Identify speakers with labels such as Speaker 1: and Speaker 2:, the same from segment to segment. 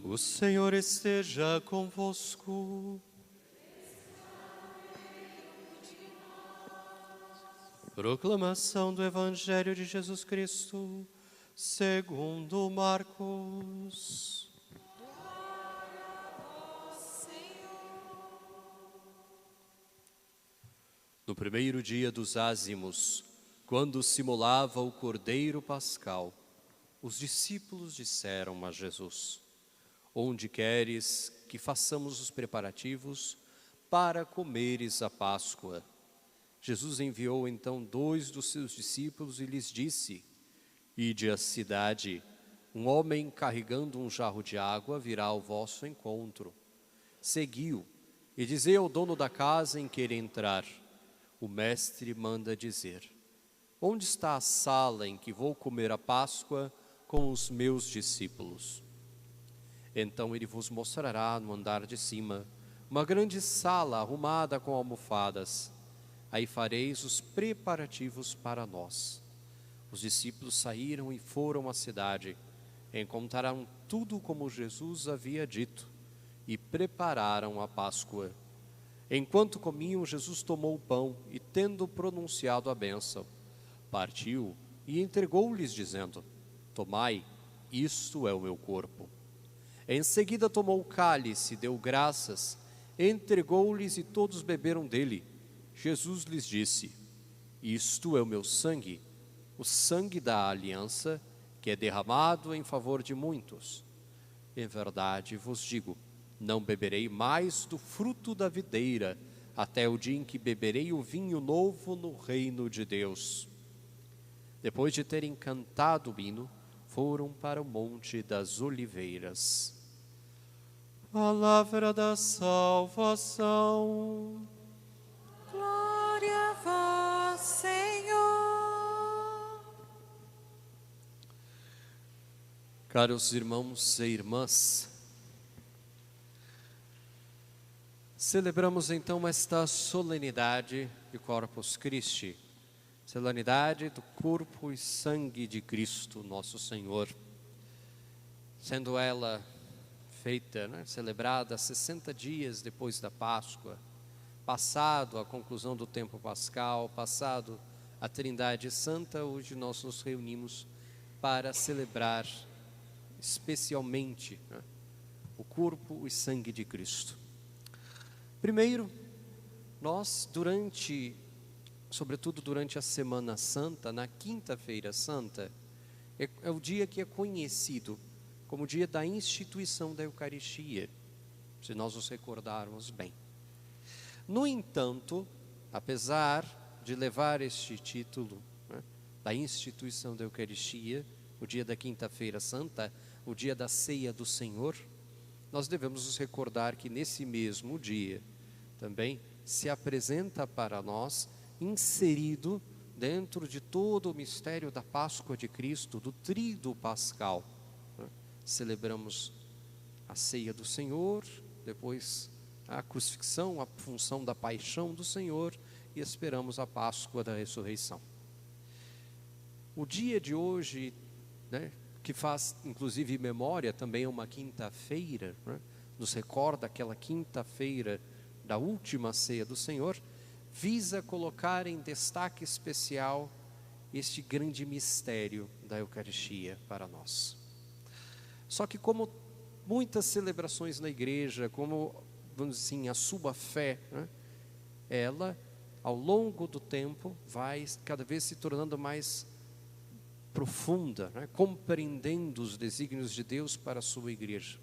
Speaker 1: O Senhor esteja convosco. Proclamação do Evangelho de Jesus Cristo, segundo Marcos. No primeiro dia dos ázimos, quando se imolava o cordeiro pascal, os discípulos disseram a Jesus: onde queres que façamos os preparativos para comeres a Páscoa? Jesus enviou então 2 dos seus discípulos e lhes disse: ide à cidade, um homem carregando um jarro de água virá ao vosso encontro. Segui-o e dizei ao dono da casa em que ele entrar: o mestre manda dizer: onde está a sala em que vou comer a Páscoa com os meus discípulos? Então ele vos mostrará no andar de cima uma grande sala arrumada com almofadas. Aí fareis os preparativos para nós. Os discípulos saíram e foram à cidade. Encontraram tudo como Jesus havia dito e prepararam a Páscoa. Enquanto comiam, Jesus tomou o pão e, tendo pronunciado a bênção, partiu e entregou-lhes, dizendo: tomai, isto é o meu corpo. Em seguida tomou o cálice, deu graças, entregou-lhes e todos beberam dele. Jesus lhes disse: isto é o meu sangue, o sangue da aliança, que é derramado em favor de muitos. Em verdade vos digo, não beberei mais do fruto da videira, até o dia em que beberei o vinho novo no reino de Deus. Depois de terem cantado o hino, foram para o Monte das Oliveiras. Palavra da salvação.
Speaker 2: Glória a vós, Senhor.
Speaker 1: Caros irmãos e irmãs, celebramos então esta solenidade de Corpus Christi, solenidade do corpo e sangue de Cristo, nosso Senhor, sendo ela feita, celebrada 60 dias depois da Páscoa, passado a conclusão do tempo pascal, passado a Trindade Santa. Hoje nós nos reunimos para celebrar especialmente o corpo e sangue de Cristo. Primeiro, nós sobretudo durante a Semana Santa, na Quinta-feira Santa, é o dia que é conhecido como o dia da instituição da Eucaristia, se nós nos recordarmos bem. No entanto, apesar de levar este título, da instituição da Eucaristia, o dia da Quinta-feira Santa, o dia da ceia do Senhor, nós devemos nos recordar que nesse mesmo dia também se apresenta para nós, inserido dentro de todo o mistério da Páscoa de Cristo, do tríduo pascal. Celebramos a ceia do Senhor, depois a crucifixão, a função da paixão do Senhor, e esperamos a Páscoa da ressurreição. O dia de hoje, que faz inclusive memória, também é uma quinta-feira, nos recorda aquela quinta-feira da última ceia do Senhor, visa colocar em destaque especial este grande mistério da Eucaristia para nós. Só que, como muitas celebrações na igreja, como, vamos dizer assim, a sua fé, ela, ao longo do tempo, vai cada vez se tornando mais profunda, compreendendo os desígnios de Deus para a sua igreja.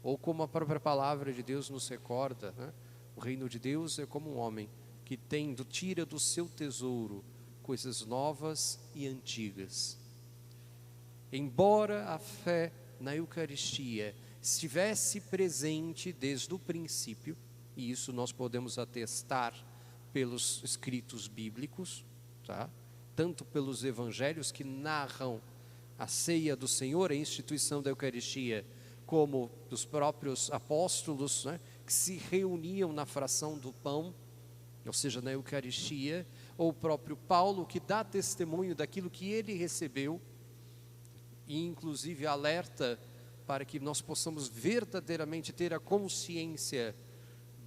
Speaker 1: Ou como a própria palavra de Deus nos recorda, o reino de Deus é como um homem que tira do seu tesouro coisas novas e antigas. Embora a fé na Eucaristia estivesse presente desde o princípio, e isso nós podemos atestar pelos escritos bíblicos, tanto pelos evangelhos que narram a ceia do Senhor, a instituição da Eucaristia, como dos próprios apóstolos, que se reuniam na fração do pão, ou seja, na Eucaristia, ou o próprio Paulo, que dá testemunho daquilo que ele recebeu, e inclusive alerta para que nós possamos verdadeiramente ter a consciência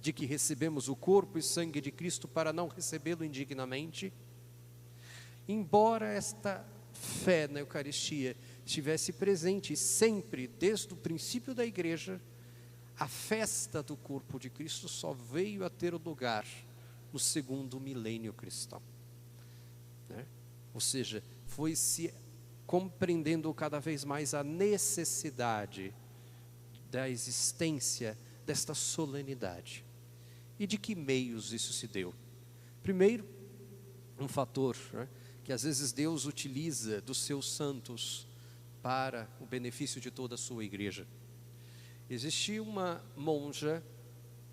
Speaker 1: de que recebemos o corpo e sangue de Cristo para não recebê-lo indignamente. Embora esta fé na Eucaristia estivesse presente sempre, desde o princípio da igreja, a festa do corpo de Cristo só veio a ter lugar no segundo milênio cristão, né? Ou seja, foi se compreendendo cada vez mais a necessidade da existência desta solenidade. E de que meios isso se deu? Primeiro, um fator, né, que às vezes Deus utiliza dos seus santos para o benefício de toda a sua igreja. Existia uma monja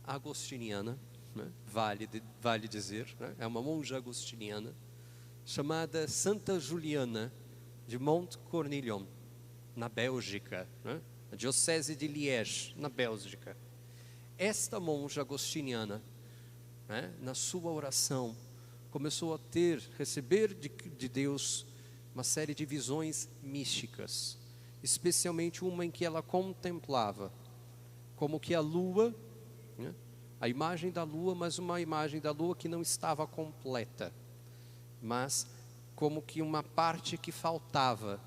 Speaker 1: agostiniana, né, vale dizer, né, é uma monja agostiniana, chamada Santa Juliana de Mont-Cornillon, na Bélgica, né, na diocese de Liège, na Bélgica. Esta monja agostiniana, né, na sua oração, começou a receber de Deus uma série de visões místicas, especialmente uma em que ela contemplava como que a lua, né, a imagem da lua, mas uma imagem da lua que não estava completa, mas como que uma parte que faltava.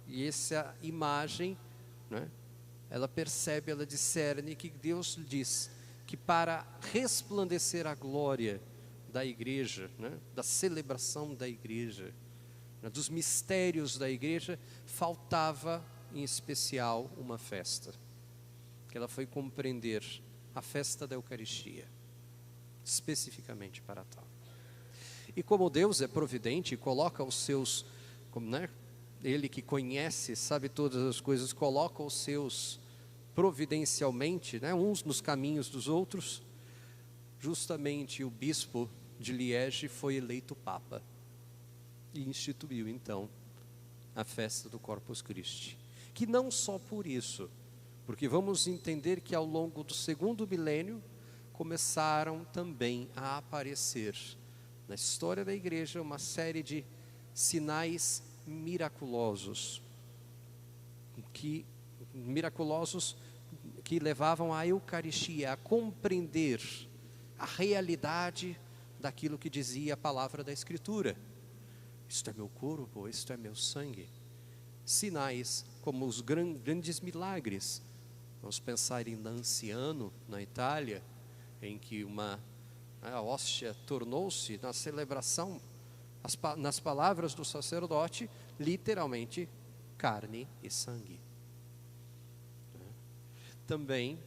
Speaker 1: E essa imagem, né, ela percebe, ela discerne que Deus diz que para resplandecer a glória da igreja, né, da celebração da igreja, né, dos mistérios da igreja, faltava em especial uma festa, que ela foi compreender a festa da Eucaristia, especificamente para tal. E como Deus é providente e coloca os seus, né, Ele que conhece, sabe todas as coisas, coloca os seus providencialmente, né, uns nos caminhos dos outros. Justamente o bispo de Liège foi eleito Papa e instituiu então a festa do Corpus Christi. Que não só por isso, porque vamos entender que ao longo do segundo milênio começaram também a aparecer na história da igreja uma série de sinais miraculosos que levavam a Eucaristia a compreender a realidade daquilo que dizia a palavra da Escritura. Isto é meu corpo, isto é meu sangue. Sinais como os grandes milagres. Vamos pensar em Lanciano, na Itália, em que a hóstia tornou-se, na celebração, nas palavras do sacerdote, literalmente carne e sangue. Também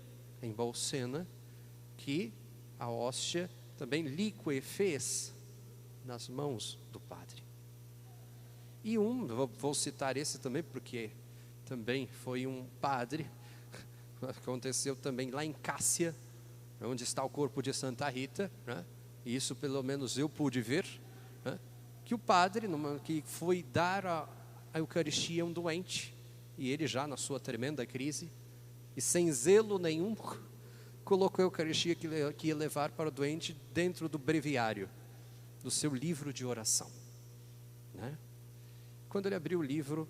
Speaker 1: em Bolsena, que a hóstia também liquefez nas mãos do padre. E vou citar esse também, porque também foi um padre, aconteceu também lá em Cássia, onde está o corpo de Santa Rita, né? E isso pelo menos eu pude ver, né? Que o padre, que foi dar a Eucaristia a um doente, e ele já na sua tremenda crise, e sem zelo nenhum, colocou a Eucaristia que ia levar para o doente dentro do breviário, do seu livro de oração, né? Quando ele abriu o livro,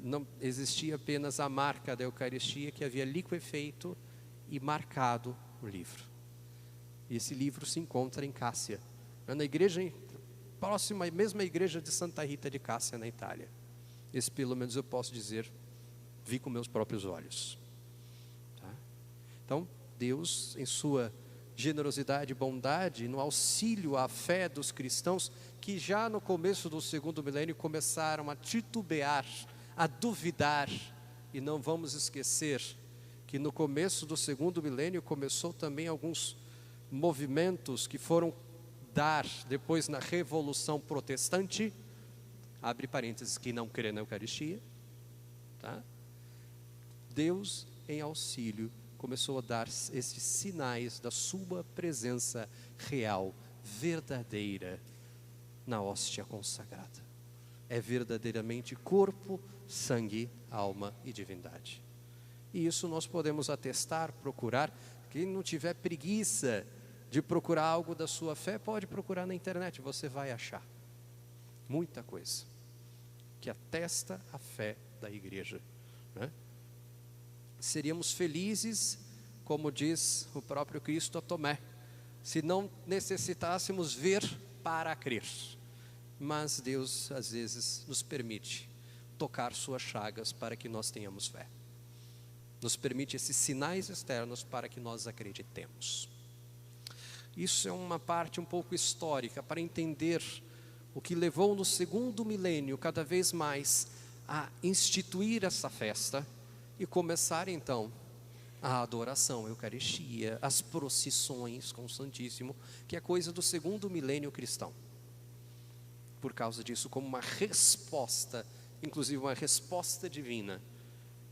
Speaker 1: não existia apenas a marca da Eucaristia que havia liquefeito e marcado o livro. E esse livro se encontra em Cássia, na igreja próxima, a mesma igreja de Santa Rita de Cássia, na Itália. Esse pelo menos eu posso dizer, vi com meus próprios olhos. Tá? Então, Deus, em sua generosidade e bondade, no auxílio à fé dos cristãos, que já no começo do segundo milênio começaram a titubear, a duvidar, e não vamos esquecer que no começo do segundo milênio começou também alguns movimentos que foram dar depois na Revolução Protestante, abre parênteses, que não crê na Eucaristia, tá? Deus em auxílio começou a dar esses sinais da sua presença real, verdadeira, na hóstia consagrada. É verdadeiramente corpo, sangue, alma e divindade. E isso nós podemos atestar, procurar. Quem não tiver preguiça de procurar algo da sua fé, pode procurar na internet, você vai achar muita coisa que atesta a fé da igreja, né? seríamos felizes, como diz o próprio Cristo a Tomé, se não necessitássemos ver para crer. Mas Deus às vezes nos permite tocar suas chagas para que nós tenhamos fé. Nos permite esses sinais externos para que nós acreditemos. Isso é uma parte um pouco histórica para entender o que levou no segundo milênio cada vez mais a instituir essa festa e começar então a adoração, a Eucaristia, as procissões com o Santíssimo, que é coisa do segundo milênio cristão. Por causa disso, como uma resposta, inclusive uma resposta divina,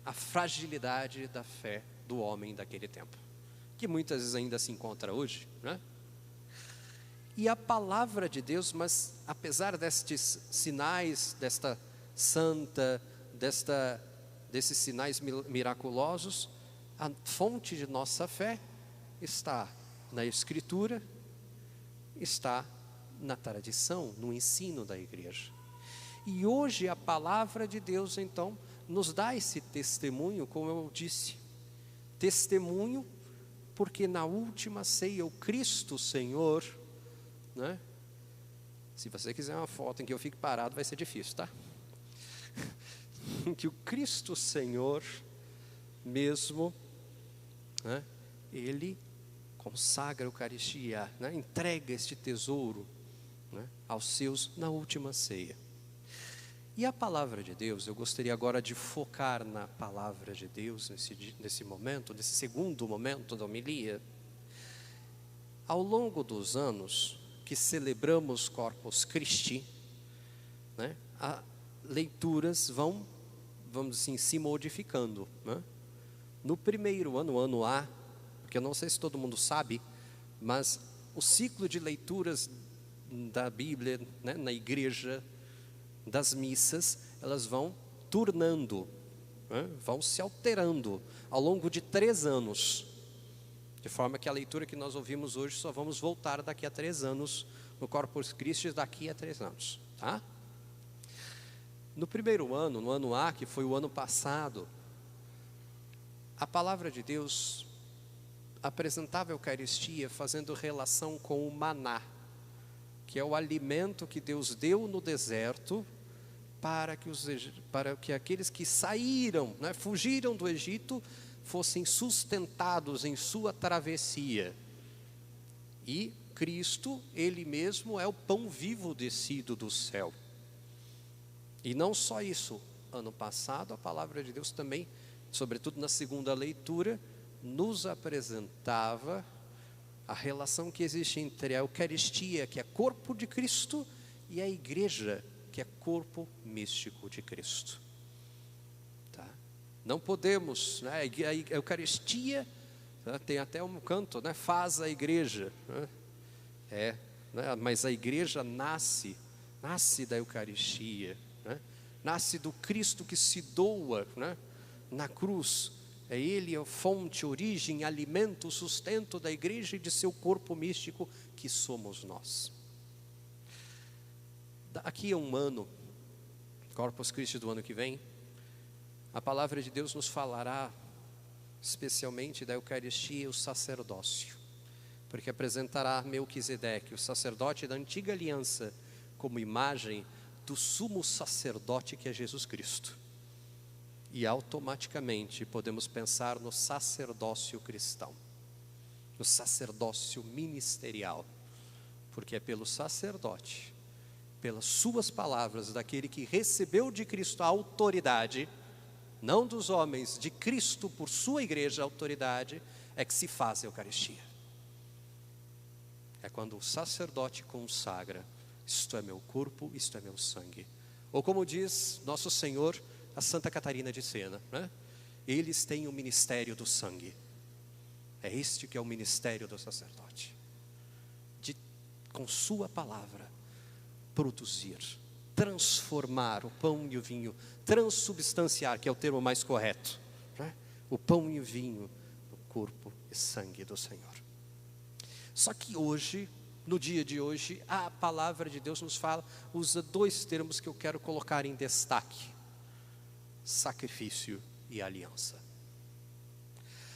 Speaker 1: à fragilidade da fé do homem daquele tempo, que muitas vezes ainda se encontra hoje, né? E a palavra de Deus, mas apesar destes sinais, desta santa, desses sinais miraculosos, a fonte de nossa fé está na Escritura, está na tradição, no ensino da igreja. E hoje a palavra de Deus então nos dá esse testemunho, como eu disse, testemunho, porque na última ceia o Cristo Senhor, né? Se você quiser uma foto em que eu fique parado, vai ser difícil, tá? Que o Cristo Senhor mesmo, né? Ele consagra a Eucaristia, né? Entrega este tesouro, né? Aos seus na última ceia. E a palavra de Deus, eu gostaria agora de focar na palavra de Deus nesse momento, nesse segundo momento da homilia. Ao longo dos anos que celebramos Corpus Christi, né, as leituras vão, vamos assim, se modificando, né? No primeiro ano, ano A, porque eu não sei se todo mundo sabe, mas o ciclo de leituras da Bíblia, né, na igreja, das missas, elas vão turnando, né, vão se alterando ao longo de 3 anos. De forma que a leitura que nós ouvimos hoje só vamos voltar daqui a 3 anos, no Corpus Christi daqui a 3 anos, tá? No primeiro ano, no ano A, que foi o ano passado, a palavra de Deus apresentava a Eucaristia fazendo relação com o maná, que é o alimento que Deus deu no deserto para que aqueles que saíram, né, fugiram do Egito, fossem sustentados em sua travessia. E Cristo, Ele mesmo é o pão vivo descido do céu. E não só isso, ano passado a palavra de Deus também, sobretudo na segunda leitura, nos apresentava a relação que existe entre a Eucaristia, que é corpo de Cristo, e a igreja, que é corpo místico de Cristo. Não podemos, né? A Eucaristia, né? Tem até um canto, né? Faz a igreja, né? Né? Mas a igreja nasce da Eucaristia, né? Nasce do Cristo que se doa, né? Na cruz. É Ele a fonte, origem, alimento, sustento da igreja e de seu corpo místico que somos nós. Daqui a um ano, Corpus Christi do ano que vem, a palavra de Deus nos falará especialmente da Eucaristia e o sacerdócio, porque apresentará Melquisedeque, o sacerdote da antiga aliança, como imagem do sumo sacerdote que é Jesus Cristo. E automaticamente podemos pensar no sacerdócio cristão, no sacerdócio ministerial, porque é pelo sacerdote, pelas suas palavras, daquele que recebeu de Cristo a autoridade, não dos homens, de Cristo por sua igreja, a autoridade, é que se faz a Eucaristia. É quando o sacerdote consagra, isto é meu corpo, isto é meu sangue. Ou como diz nosso Senhor, a Santa Catarina de Sena, né? Eles têm o ministério do sangue. É este que é o ministério do sacerdote. De, com sua palavra, produzir, transformar o pão e o vinho, transubstanciar, que é o termo mais correto, né? O pão e o vinho no corpo e sangue do Senhor. Só que hoje, no dia de hoje, a palavra de Deus nos fala, usa 2 termos que eu quero colocar em destaque: sacrifício e aliança.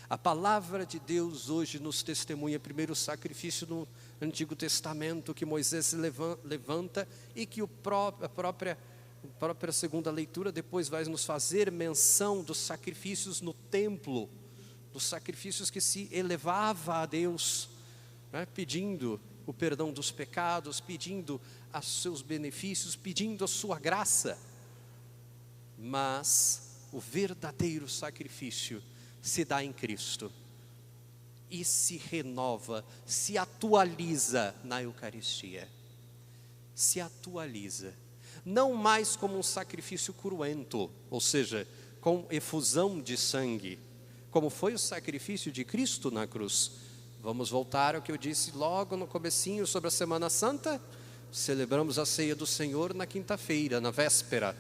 Speaker 1: A palavra de Deus hoje nos testemunha primeiro o sacrifício no Antigo Testamento que Moisés se levanta e que a própria segunda leitura depois vai nos fazer menção dos sacrifícios no templo, dos sacrifícios que se elevava a Deus, né, pedindo o perdão dos pecados, pedindo os seus benefícios, pedindo a sua graça. Mas o verdadeiro sacrifício se dá em Cristo e se renova, se atualiza na Eucaristia. Se atualiza, não mais como um sacrifício cruento, ou seja, com efusão de sangue, como foi o sacrifício de Cristo na cruz. Vamos voltar ao que eu disse logo no comecinho sobre a Semana Santa. Celebramos a ceia do Senhor na quinta-feira, na véspera.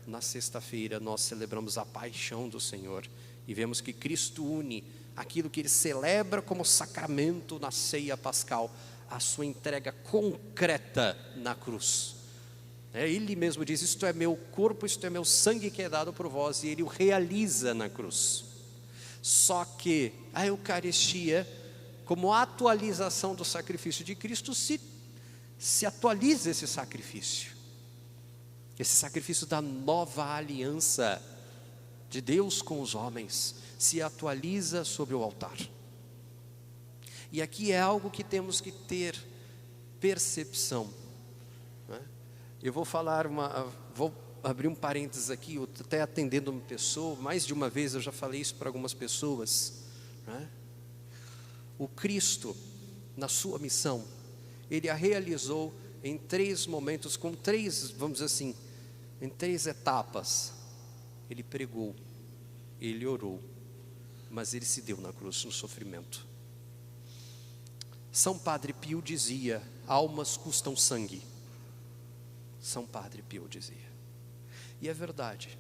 Speaker 1: Na sexta-feira nós celebramos a paixão do Senhor e vemos que Cristo une aquilo que Ele celebra como sacramento na ceia pascal, a sua entrega concreta na cruz. Ele mesmo diz: isto é meu corpo, isto é meu sangue que é dado por vós, e Ele o realiza na cruz. Só que a Eucaristia, como atualização do sacrifício de Cristo, se atualiza esse sacrifício da nova aliança de Deus com os homens, se atualiza sobre o altar. E aqui é algo que temos que ter percepção, né? Eu vou abrir um parênteses aqui, eu até atendendo uma pessoa, mais de uma vez eu já falei isso para algumas pessoas, né? O Cristo, na sua missão, Ele a realizou em 3 momentos, com 3, vamos dizer assim, em 3 etapas. Ele pregou, Ele orou, mas Ele se deu na cruz, no sofrimento. São Padre Pio dizia: almas custam sangue. São Padre Pio dizia. E é verdade.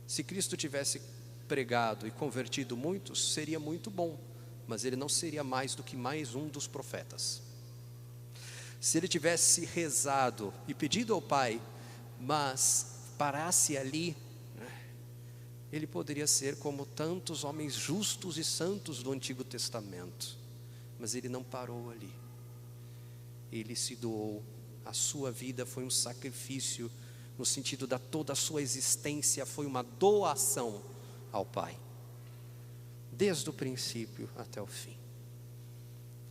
Speaker 1: Se Cristo tivesse pregado e convertido muitos, seria muito bom, mas Ele não seria mais do que mais um dos profetas. Se Ele tivesse rezado e pedido ao Pai, mas parasse ali, Ele poderia ser como tantos homens justos e santos do Antigo Testamento. Mas Ele não parou ali. Ele se doou. A sua vida foi um sacrifício, no sentido da toda a sua existência foi uma doação ao Pai, desde o princípio até o fim.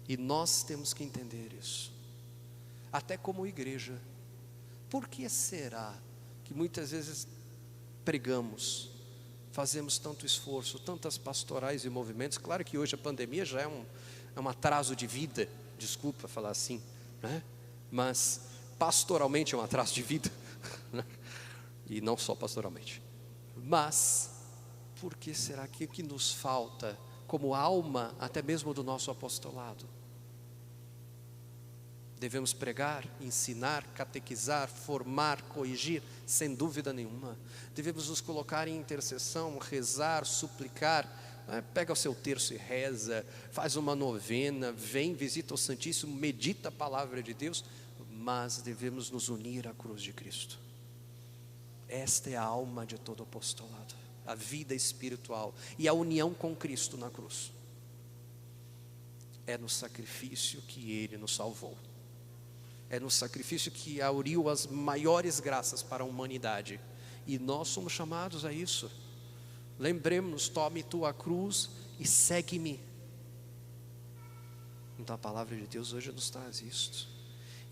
Speaker 1: E nós temos que entender isso, até como igreja. Por que será que muitas vezes pregamos, fazemos tanto esforço, tantas pastorais e movimentos? Claro que hoje a pandemia já é um atraso de vida, desculpa falar assim, né? Mas pastoralmente é um atraso de vida, né? E não só pastoralmente. Mas por que será que o que nos falta como alma, até mesmo do nosso apostolado? Devemos pregar, ensinar, catequizar, formar, corrigir, sem dúvida nenhuma. Devemos nos colocar em intercessão, rezar, suplicar, né? Pega o seu terço e reza, faz uma novena, vem, visita o Santíssimo, medita a palavra de Deus, mas devemos nos unir à cruz de Cristo. Esta é a alma de todo apostolado, a vida espiritual e a união com Cristo na cruz. É no sacrifício que Ele nos salvou. É no sacrifício que auriu as maiores graças para a humanidade. E nós somos chamados a isso. Lembremos-nos: tome tua cruz e segue-me. Então a palavra de Deus hoje nos traz isto.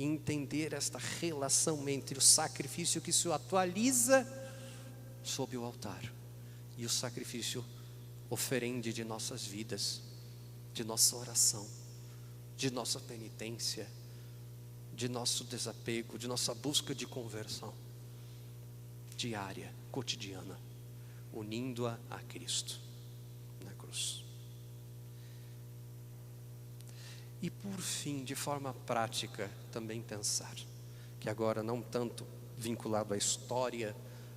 Speaker 1: Entender esta relação entre o sacrifício que se atualiza sob o altar e o sacrifício oferende de nossas vidas, de nossa oração, de nossa penitência, de nosso desapego, de nossa busca de conversão diária, cotidiana, unindo-a a Cristo na cruz. E por fim, de forma prática, também pensar que agora não tanto vinculado à história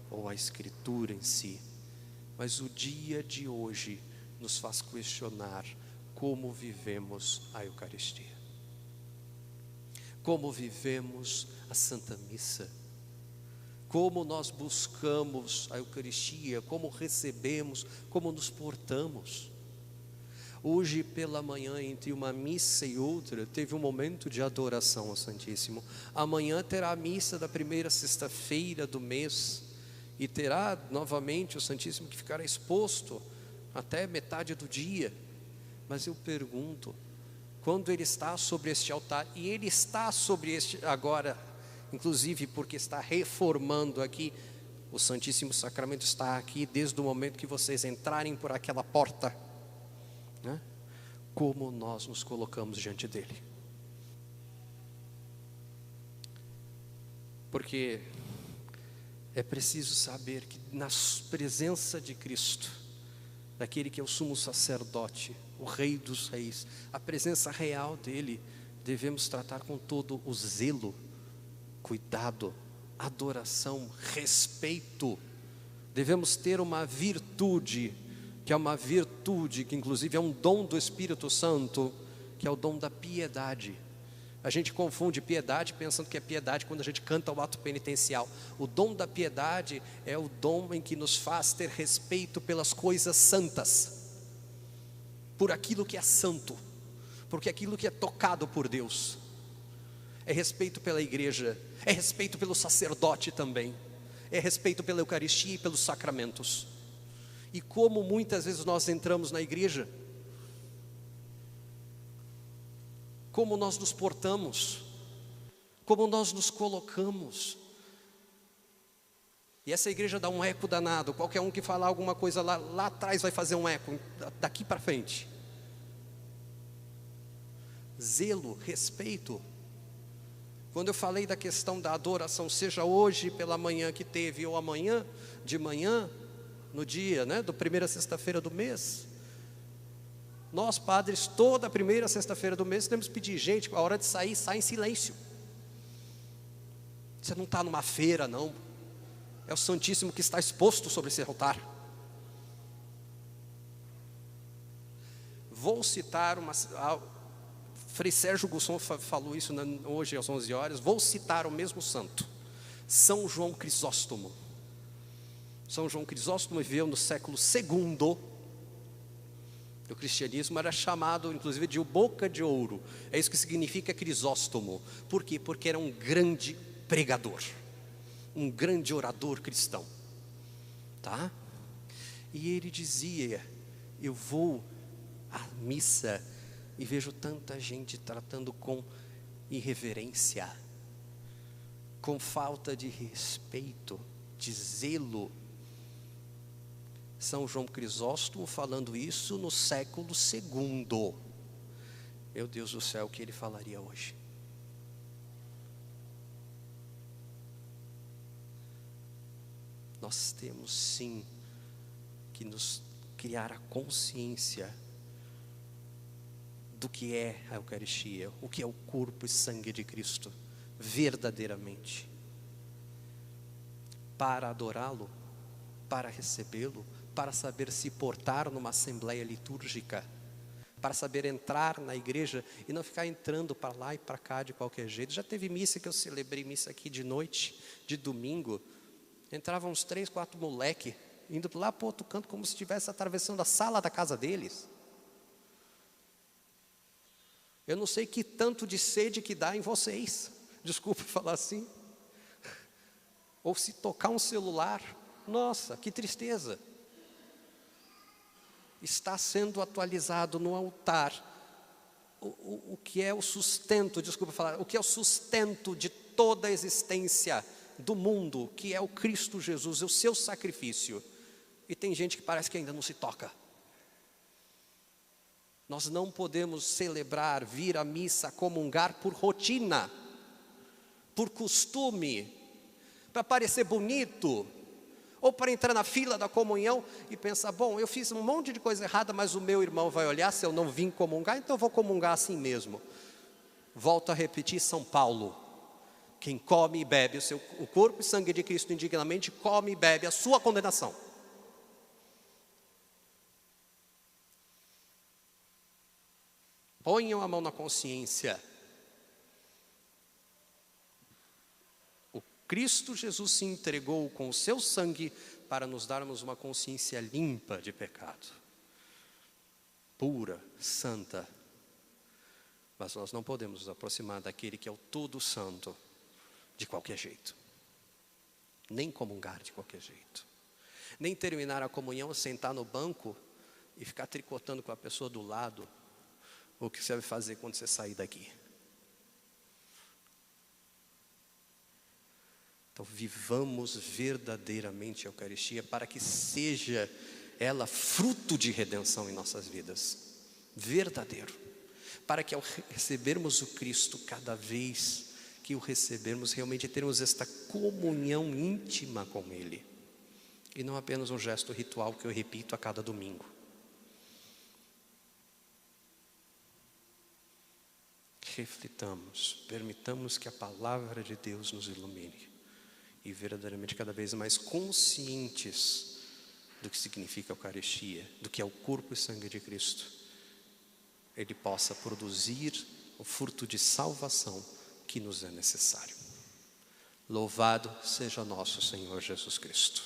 Speaker 1: ou à escritura em si, mas o dia de hoje nos faz questionar como vivemos a Eucaristia. Como vivemos a Santa Missa, como nós buscamos a Eucaristia, como recebemos, como nos portamos. Hoje pela manhã, entre uma missa e outra, teve um momento de adoração ao Santíssimo. Amanhã terá a missa da primeira sexta-feira do mês, e terá novamente o Santíssimo que ficará exposto até metade do dia. Mas eu pergunto, quando Ele está sobre este altar, e Ele está sobre este agora, inclusive porque está reformando aqui, o Santíssimo Sacramento está aqui desde o momento que vocês entrarem por aquela porta, né? Como nós nos colocamos diante dele? Porque é preciso saber que na presença de Cristo, daquele que é o sumo sacerdote, o Rei dos Reis, a presença real dele, devemos tratar com todo o zelo, cuidado, adoração, respeito. Devemos ter uma virtude, que é uma virtude que inclusive é um dom do Espírito Santo, que é o dom da piedade. A gente confunde piedade pensando que é piedade quando a gente canta o ato penitencial. O dom da piedade é o dom em que nos faz ter respeito pelas coisas santas, por aquilo que é santo, porque aquilo que é tocado por Deus. É respeito pela igreja, é respeito pelo sacerdote também, é respeito pela Eucaristia e pelos sacramentos. E como muitas vezes nós entramos na igreja, como nós nos portamos, como nós nos colocamos. E essa igreja dá um eco danado. Qualquer um que falar alguma coisa lá atrás vai fazer um eco, daqui para frente. Zelo, respeito. Quando eu falei da questão da adoração, seja hoje pela manhã que teve, ou amanhã de manhã, no dia, né, do primeira sexta-feira do mês, nós padres, toda a primeira sexta-feira do mês, temos que pedir, gente, a hora de sair, sai em silêncio. Você não está numa feira, não. É o Santíssimo que está exposto sobre esse altar. Vou citar Frei Sérgio Gusson falou isso hoje às 11 horas. Vou citar o mesmo santo, São João Crisóstomo. São João Crisóstomo viveu no século II. O cristianismo era chamado inclusive de o boca de ouro. É isso que significa Crisóstomo. Por quê? Porque era um grande pregador, um grande orador cristão, tá? E ele dizia: eu vou à missa e vejo tanta gente tratando com irreverência, com falta de respeito, de zelo. São João Crisóstomo falando isso no século II. Meu Deus do céu, o que ele falaria hoje? Nós temos sim que nos criar a consciência do que é a Eucaristia, o que é o corpo e sangue de Cristo, verdadeiramente. Para adorá-lo, para recebê-lo, para saber se portar numa assembleia litúrgica, para saber entrar na igreja e não ficar entrando para lá e para cá de qualquer jeito. Já teve missa que eu celebrei, missa aqui de noite, de domingo, entravam uns 3, 4 moleque, indo lá para o outro canto como se estivesse atravessando a sala da casa deles. Eu não sei que tanto de sede que dá em vocês, desculpe falar assim, ou se tocar um celular, nossa, que tristeza. Está sendo atualizado no altar o que é o sustento, desculpa falar, o que é o sustento de toda a existência do mundo, que é o Cristo Jesus, o seu sacrifício. E tem gente que parece que ainda não se toca. Nós não podemos celebrar, vir à missa, comungar por rotina, por costume, para parecer bonito, ou para entrar na fila da comunhão e pensar, bom, eu fiz um monte de coisa errada, mas o meu irmão vai olhar, se eu não vim comungar, então eu vou comungar assim mesmo. Volto a repetir São Paulo: quem come e bebe o corpo e sangue de Cristo indignamente, come e bebe a sua condenação. Ponham a mão na consciência. O Cristo Jesus se entregou com o seu sangue para nos darmos uma consciência limpa de pecado. pura, santa. Mas nós não podemos nos aproximar daquele que é o todo santo de qualquer jeito. Nem comungar de qualquer jeito. Nem terminar a comunhão, sentar no banco e ficar tricotando com a pessoa do lado o que você vai fazer quando você sair daqui. Então vivamos verdadeiramente a Eucaristia para que seja ela fruto de redenção em nossas vidas. Verdadeiro. Para que ao recebermos o Cristo, cada vez que o recebermos, realmente termos esta comunhão íntima com Ele. E não apenas um gesto ritual que eu repito a cada domingo. Reflitamos, permitamos que a palavra de Deus nos ilumine. E verdadeiramente cada vez mais conscientes do que significa a Eucaristia, do que é o corpo e sangue de Cristo, Ele possa produzir o fruto de salvação que nos é necessário. Louvado seja nosso Senhor Jesus Cristo.